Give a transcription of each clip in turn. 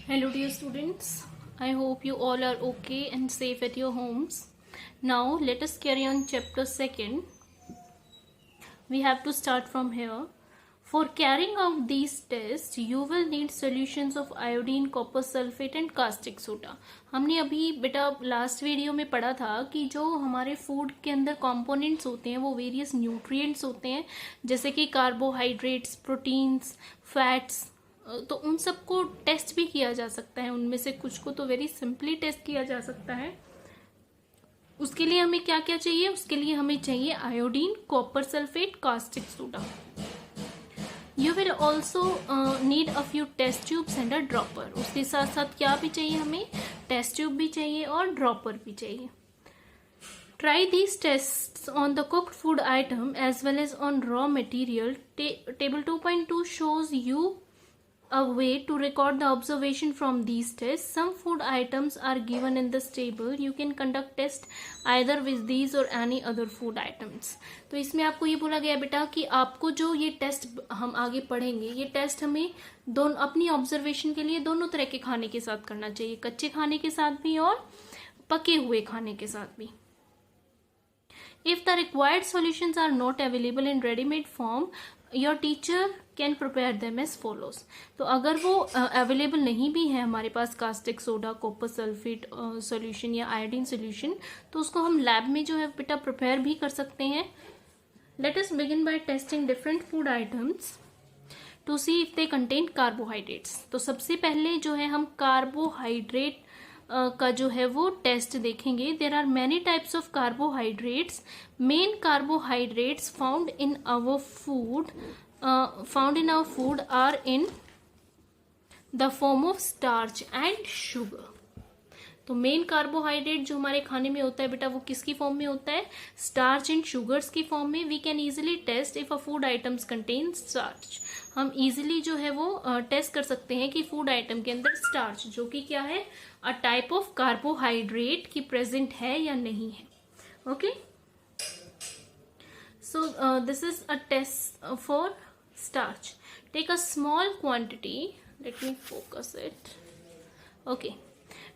Hello dear students, I hope you all are okay and safe at your homes. Now let us carry on chapter 2nd. We have to start from here. For carrying out these tests, you will need solutions of iodine, copper sulfate and caustic soda. हमने अभी बेटा last video में पढ़ा था कि जो हमारे food के अंदर कंपोनेंट्स होते हैं वो वेरियस न्यूट्रिएंट्स होते हैं, जैसे कि कार्बोहाइड्रेट्स, प्रोटीन्स, फैट्स, तो उन सबको टेस्ट भी किया जा सकता है। उनमें से कुछ को तो वेरी सिंपली टेस्ट किया जा सकता है। उसके लिए हमें क्या क्या चाहिए? उसके लिए हमें चाहिए iodine, copper sulphate, caustic soda. You will also need a few test tubes and a dropper. उसके साथ साथ क्या भी चाहिए? हमें टेस्ट ट्यूब भी चाहिए और ड्रॉपर भी चाहिए। Try these tests on the cooked food item as well as on raw material. Table 2.2 shows you a way to record the observation from these tests. Some food items are given in this table. You can conduct test either with these or any other food items. तो इसमें आपको ये बोला गया बेटा कि आपको जो ये टेस्ट हम आगे पढ़ेंगे, ये टेस्ट हमें दोनों अपनी ऑब्जर्वेशन के लिए दोनों तरह के खाने के साथ करना चाहिए, कच्चे खाने के साथ भी और पके हुए खाने के साथ भी। If the required solutions are not available in ready-made form, your teacher can prepare them as follows. तो अगर वो अवेलेबल नहीं भी है हमारे पास caustic soda, copper sulphate solution या आयोडीन सॉल्यूशन, तो उसको हम लैब में जो है बेटा प्रिपेयर भी कर सकते हैं। Let us begin by testing different food items to see if they contain carbohydrates. तो सबसे पहले जो है हम कार्बोहाइड्रेट का जो है वो टेस्ट देखेंगे। There are many types of carbohydrates. Main carbohydrates found in our food are in the form of starch and sugar. तो मेन कार्बोहाइड्रेट जो हमारे खाने में होता है बेटा वो किसकी फॉर्म में होता है? स्टार्च एंड शुगर्स की फॉर्म में। We can easily test if a food items contain starch. हम इजिली जो है वो टेस्ट कर सकते हैं कि फूड आइटम के अंदर स्टार्च, जो कि क्या है, अ टाइप ऑफ कार्बोहाइड्रेट की प्रेजेंट है या नहीं है। Okay, so this is a test for starch. Take a small quantity, let me focus it. Okay,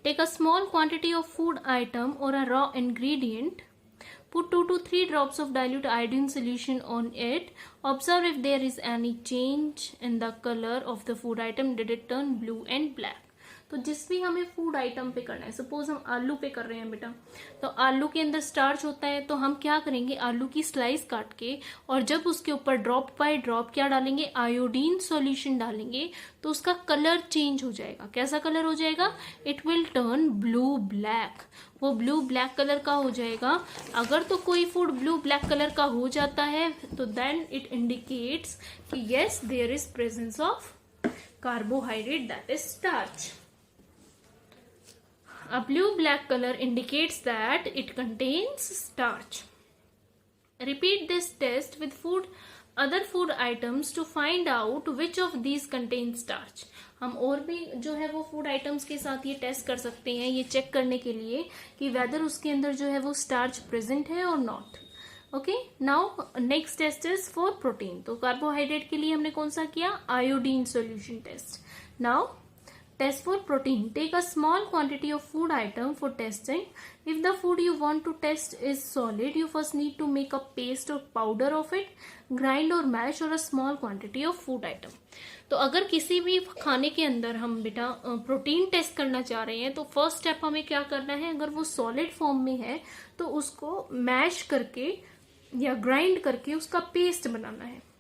take a small quantity of food item or a raw ingredient. Put 2 to 3 drops of dilute iodine solution on it. Observe if there is any change in the color of the food item. Did it turn blue and black? तो जिस भी हमें food item पे करना है, suppose हम आलू पे कर रहे हैं बेटा, तो आलू के अंदर स्टार्च होता है, तो हम क्या करेंगे, आलू की स्लाइस काट के और जब उसके ऊपर ड्रॉप बाय ड्रॉप क्या डालेंगे, आयोडीन सॉल्यूशन डालेंगे, तो उसका कलर चेंज हो जाएगा। कैसा कलर हो जाएगा? It will turn blue black. वो ब्लू ब्लैक कलर का हो जाएगा। अगर तो कोई फूड ब्लू ब्लैक कलर का हो जाता है तो देन इट इंडिकेट्स कि yes there is presence of carbohydrate, that is starch. A blue-black color indicates that it contains starch. Repeat this test with other food items to find out which of these contain starch. हम और भी जो है वो food items के साथ ये test कर सकते हैं, ये चेक करने के लिए कि वेदर उसके अंदर जो है वो स्टार्च प्रेजेंट है और not. Okay, now next test is for protein. तो कार्बोहाइड्रेट के लिए हमने कौन सा किया? Iodine solution test. Now test for protein. Take a small quantity of food item for testing. If the food you want to test is solid, you first need to make a paste or powder of it, grind or mash, or a small quantity of food item. तो अगर किसी भी खाने के अंदर हम बेटा protein test करना चाह रहे हैं तो फर्स्ट स्टेप हमें क्या करना है, अगर वो सॉलिड फॉर्म में है तो उसको मैश करके या ग्राइंड करके उसका पेस्ट बनाना है,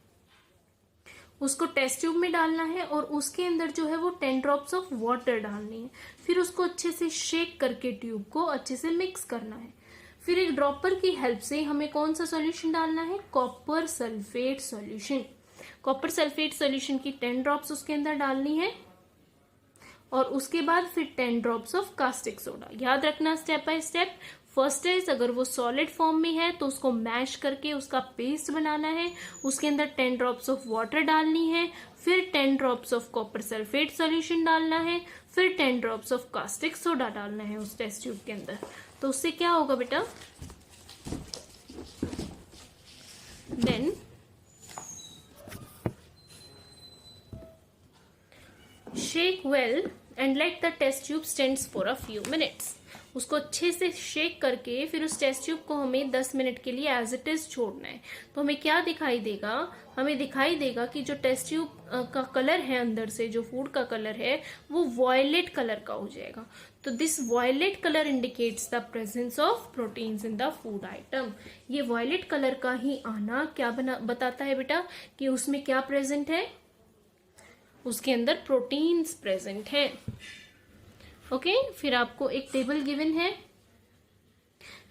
उसको टेस्ट ट्यूब में डालना है और उसके अंदर जो है वो 10 ड्रॉप्स ऑफ वाटर डालनी है। फिर उसको अच्छे से शेक करके ट्यूब को अच्छे से मिक्स करना है। फिर एक ड्रॉपर की हेल्प से हमें कौन सा सॉल्यूशन डालना है? Copper sulphate solution. Copper sulphate solution की 10 ड्रॉप्स उसके अंदर डालनी है और उसके बाद फिर 10 ड्रॉप्स ऑफ कास्टिक सोडा। याद रखना step by step. First is अगर वो सॉलिड फॉर्म में है तो उसको मैश करके उसका पेस्ट बनाना है, उसके अंदर 10 ड्रॉप्स ऑफ वाटर डालनी है, फिर 10 drops of copper sulphate solution डालना है, फिर 10 ड्रॉप्स ऑफ कास्टिक सोडा डालना है उस टेस्ट ट्यूब के अंदर। तो उससे क्या होगा बेटा? Then shake well and let the test tube stands for a few minutes. उसको अच्छे से शेक करके फिर उस टेस्ट ट्यूब को हमें 10 मिनट के लिए एज इट इज छोड़ना है। तो हमें क्या दिखाई देगा, हमें दिखाई देगा कि जो टेस्ट ट्यूब का कलर है अंदर से, जो फूड का कलर है वो वॉयलेट कलर का हो जाएगा। तो this violet colour indicates the presence of proteins in the food item. ये वॉयलेट कलर का ही आना क्या बताता है बेटा कि उसमें क्या प्रेजेंट है, उसके अंदर प्रोटीन्स प्रेजेंट है। ओके, फिर आपको एक टेबल गिवन है।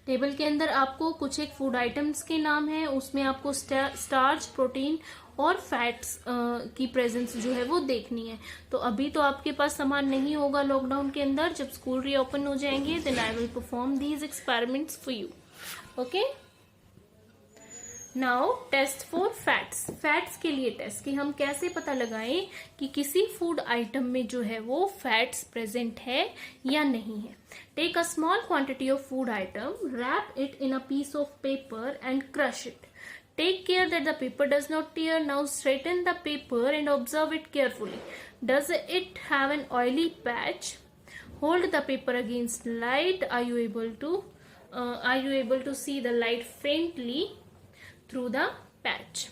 टेबल के अंदर आपको कुछ एक फूड आइटम्स के नाम है, उसमें आपको स्टार्च, प्रोटीन और फैट्स की प्रेजेंस जो है वो देखनी है। तो अभी तो आपके पास सामान नहीं होगा लॉकडाउन के अंदर, जब स्कूल रीओपन हो जाएंगे then I will perform these experiments for you. Okay, now test for fats. Fats के लिए टेस्ट कि हम कैसे पता लगाएं कि किसी फूड आइटम में जो है वो फैट्स प्रेजेंट है या नहीं है। Take a small quantity of food item, wrap it in a piece of paper and crush it. Take care that the paper does not tear. Now straighten the paper and observe it carefully. Does it have an oily patch? Hold the paper against light. Are you able to see the light faintly through the patch?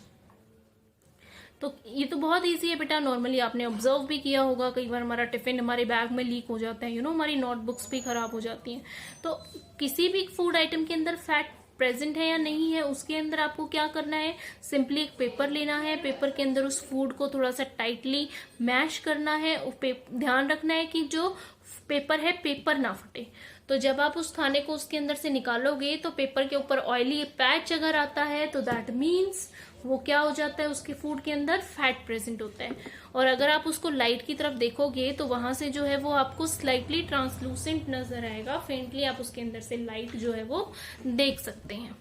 तो ये तो बहुत easy है बेटा, normally आपने observe भी किया होगा। कई बार हमारा टिफिन हमारे बैग में लीक हो जाता है, हमारी नोटबुक्स भी खराब हो जाती हैं। तो किसी भी फूड आइटम के अंदर फैट प्रेजेंट है या नहीं है, उसके अंदर आपको क्या करना है, सिंपली एक पेपर लेना है, पेपर के अंदर उस फूड को थोड़ा सा टाइटली मैश करना है। ध्यान रखना है कि जो पेपर है पेपर ना फटे। तो जब आप उस खाने को उसके अंदर से निकालोगे तो पेपर के ऊपर ऑयली पैच अगर आता है तो दैट मीन्स वो क्या हो जाता है, उसके फूड के अंदर फैट प्रेजेंट होता है। और अगर आप उसको लाइट की तरफ देखोगे तो वहां से जो है वो आपको स्लाइटली ट्रांसलूसेंट नजर आएगा, फेंटली आप उसके अंदर से लाइट जो है वो देख सकते हैं।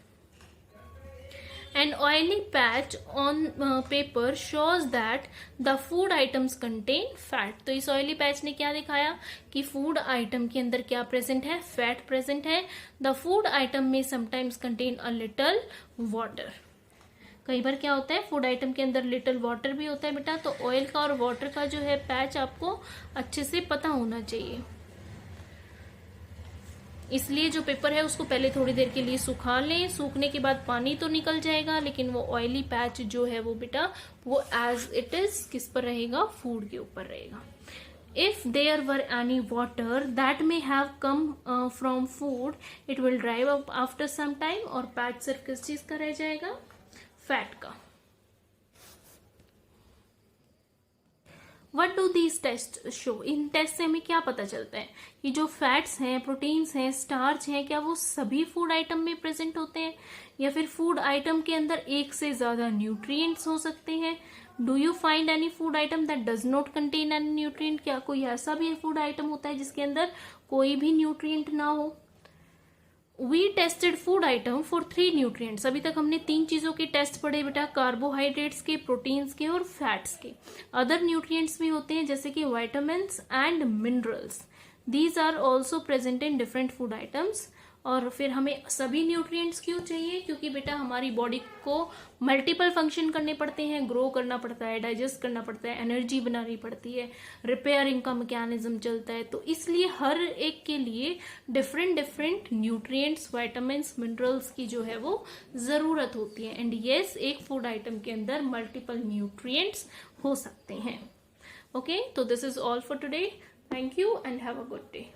An oily patch on paper shows that the food items contain fat. तो इस ऑयली पैच ने क्या दिखाया कि फूड आइटम के अंदर क्या प्रेजेंट है, फैट प्रेजेंट है। द फूड आइटम में sometimes contain a little water. कई बार क्या होता है, फूड आइटम के अंदर लिटिल वाटर भी होता है बेटा। तो ऑयल का और वाटर का जो है पैच आपको अच्छे से पता होना चाहिए। इसलिए जो पेपर है उसको पहले थोड़ी देर के लिए सुखा लें। सूखने के बाद पानी तो निकल जाएगा, लेकिन वो ऑयली पैच जो है वो बेटा वो एज इट इज किस पर रहेगा, फूड के ऊपर रहेगा। If there were any water that may have come from food, it will dry up after some time। और पैच सिर्फ किस चीज का रह जाएगा, फैट का। What do these tests show? इन टेस्ट से हमें क्या पता चलता है कि जो फैट्स हैं, प्रोटीन्स हैं, स्टार्च हैं, क्या वो सभी फूड आइटम में प्रेजेंट होते हैं या फिर फूड आइटम के अंदर एक से ज्यादा न्यूट्रिएंट्स हो सकते हैं। Do you find any food item that does not contain any nutrient? क्या कोई ऐसा भी फूड आइटम होता है जिसके अंदर कोई भी न्यूट्रिएंट ना हो? We tested food item for 3 nutrients. अभी तक हमने 3 चीजों के टेस्ट पढ़े बेटा, कार्बोहाइड्रेट्स के, प्रोटीन्स के और फैट्स के। अदर न्यूट्रिएंट्स भी होते हैं जैसे कि vitamins and minerals. These are also present in different food items. और फिर हमें सभी न्यूट्रिएंट्स क्यों चाहिए, क्योंकि बेटा हमारी बॉडी को मल्टीपल फंक्शन करने पड़ते हैं, ग्रो करना पड़ता है, डाइजेस्ट करना पड़ता है, एनर्जी बनानी पड़ती है, रिपेयरिंग का मैकेनिज्म चलता है। तो इसलिए हर एक के लिए different different nutrients, vitamins, minerals की जो है वो जरूरत होती है। एंड यस, एक फूड आइटम के अंदर मल्टीपल न्यूट्रिएंट्स हो सकते हैं। ओके, तो this is all for today. Thank you and have a good day.